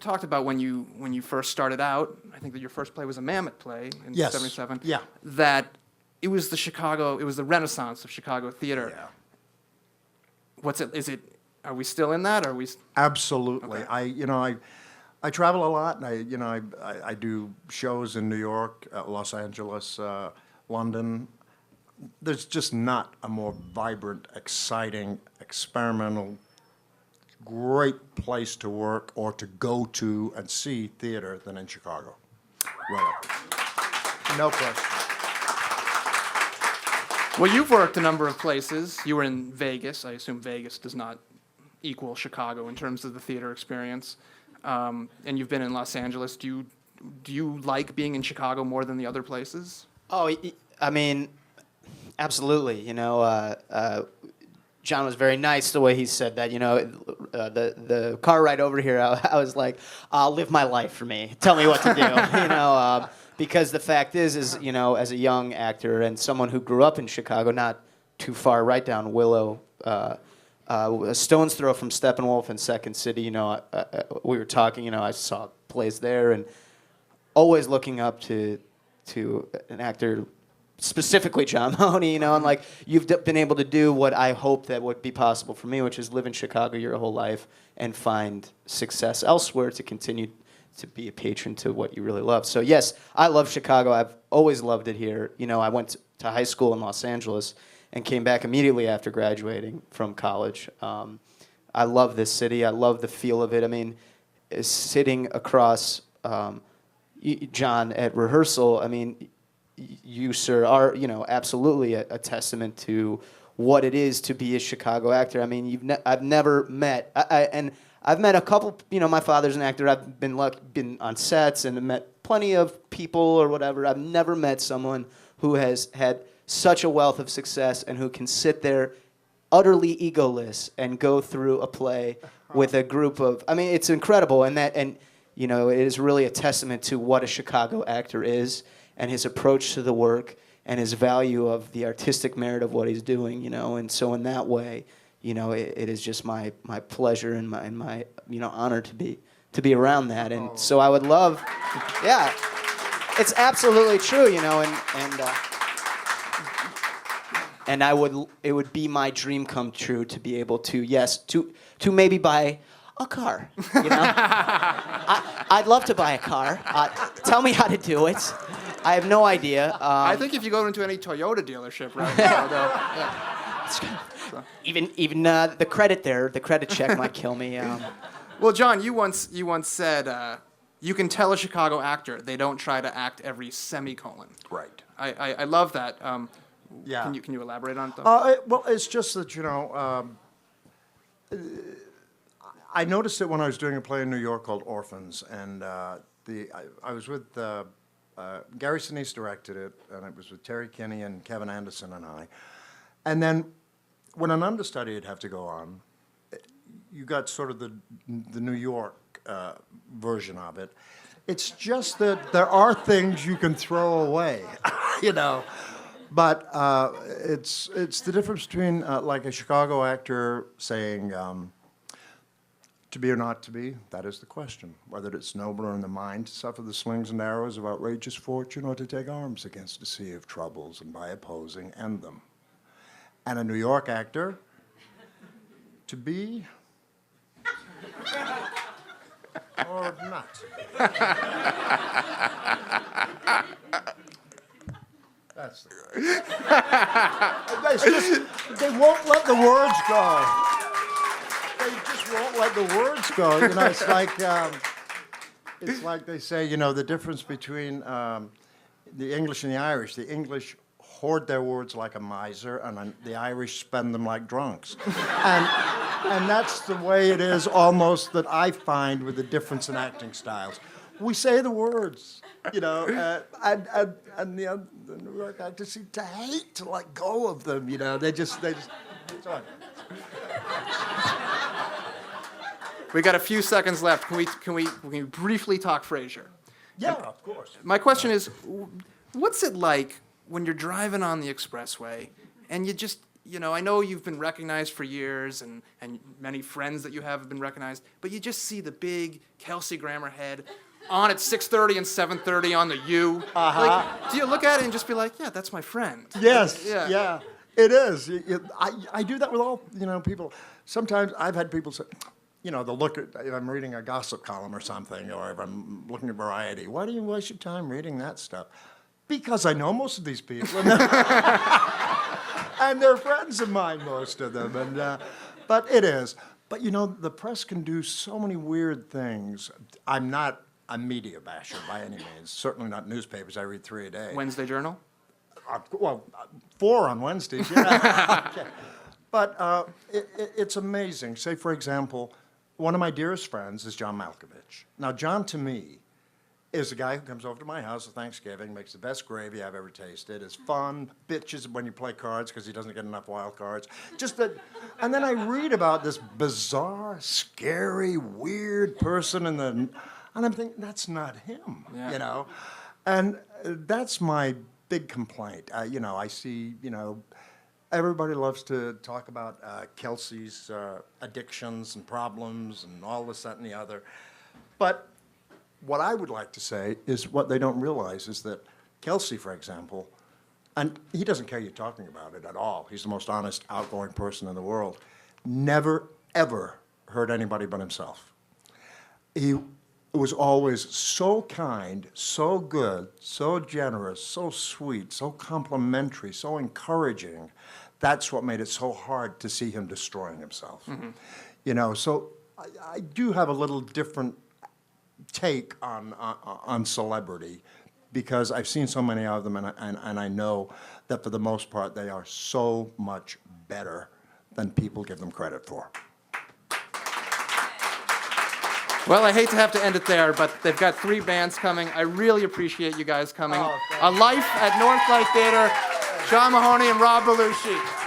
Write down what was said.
talked about when you first started out. I think that your first play was a Mammoth play in Yes. '77. Yeah. That it was the Renaissance of Chicago theater. Yeah. What's it? Is it? Are we still in that? Are we? Absolutely. Okay. I travel a lot, and I do shows in New York, Los Angeles, London. There's just not a more vibrant, exciting, experimental, great place to work or to go to and see theater than in Chicago. Right up. No question. Well, you've worked a number of places. You were in Vegas. I assume Vegas does not equal Chicago in terms of the theater experience. And you've been in Los Angeles. Do you like being in Chicago more than the other places? Oh, I mean, absolutely. John was very nice the way he said that. The car ride over here, I was like, live my life for me. Tell me what to do. Because the fact is, as a young actor and someone who grew up in Chicago, not too far, right down Willow, a stone's throw from Steppenwolf and Second City. We were talking. I saw plays there, and always looking up to an actor, specifically John Mahoney. And like you've been able to do what I hope that would be possible for me, which is live in Chicago your whole life and find success elsewhere to continue to be a patron to what you really love. So yes, I love Chicago. I've always loved it here. I went to high school in Los Angeles and came back immediately after graduating from college. I love this city. I love the feel of it. I mean, sitting across John at rehearsal, I mean, you, sir, are, absolutely a testament to what it is to be a Chicago actor. I mean, I've never met, and I've met a couple, my father's an actor. I've been on sets and met plenty of people or whatever. I've never met someone who has had such a wealth of success and who can sit there utterly egoless and go through a play with a group of, I mean, it's incredible. And it is really a testament to what a Chicago actor is and his approach to the work and his value of the artistic merit of what he's doing, And so in that way, it is just my pleasure and my honor to be around that. And so I would love, yeah, it's absolutely true, and it would be my dream come true to be able to, yes, to maybe buy a car, I'd love to buy a car. Tell me how to do it. I have no idea. I think if you go into any Toyota dealership right now, Even the credit there, the credit check might kill me. Well, John, you once said you can tell a Chicago actor they don't try to act every semicolon. Right. I love that. Yeah. Can you elaborate on it, though? Well, it's just that, I noticed it when I was doing a play in New York called Orphans, and I was with Gary Sinise directed it, and it was with Terry Kinney and Kevin Anderson and I. And then when an understudy would have to go on, you got sort of the New York version of it. It's just that there are things you can throw away, But it's the difference between like a Chicago actor saying, to be or not to be, that is the question. Whether it's nobler in the mind to suffer the slings and arrows of outrageous fortune or to take arms against a sea of troubles and by opposing end them. And a New York actor, to be or not. That's they won't let the words go. They just won't let the words go. It's like they say, the difference between the English and the Irish. The English hoard their words like a miser, and the Irish spend them like drunks. And that's the way it is almost that I find with the difference in acting styles. We say the words, and the New York actors seem to hate to let go of them, They just. Sorry. We got a few seconds left. Can we briefly talk Frasier? Yeah, of course. My question is, what's it like when you're driving on the expressway and you know, I know you've been recognized for years, and many friends that you have been recognized, but you just see the big Kelsey Grammer head on at 6:30 and 7:30 on the U. Like, do you look at it and just be like, yeah, that's my friend? Yes, Yeah. yeah, it is. I do that with all, people. Sometimes I've had people say, they'll look at, if I'm reading a gossip column or something, or if I'm looking at Variety, why do you waste your time reading that stuff? Because I know most of these people, and they're friends of mine, most of them. But it is. But the press can do so many weird things. I'm not a media basher by any means. Certainly not newspapers. I read 3 a day. Wednesday Journal? 4 on Wednesdays. Yeah. Okay. But it's amazing. Say, for example, one of my dearest friends is John Malkovich. Now, John, to me, is a guy who comes over to my house at Thanksgiving, makes the best gravy I've ever tasted, is fun, bitches when you play cards because he doesn't get enough wild cards. And then I read about this bizarre, scary, weird person, and I'm thinking, that's not him, Yeah. And that's my big complaint. I see, everybody loves to talk about Kelsey's addictions and problems and all this, that, and the other. But what I would like to say is what they don't realize is that Kelsey, for example, and he doesn't care you're talking about it at all. He's the most honest, outgoing person in the world. Never, ever hurt anybody but himself. He was always so kind, so good, so generous, so sweet, so complimentary, so encouraging. That's what made it so hard to see him destroying himself. Mm-hmm. So I do have a little different take on celebrity because I've seen so many of them, and I know that for the most part they are so much better than people give them credit for. Well, I hate to have to end it there, but they've got 3 bands coming. I really appreciate you guys coming. Oh, thank A Life at Northlight Theater, John Mahoney and Rob Belushi.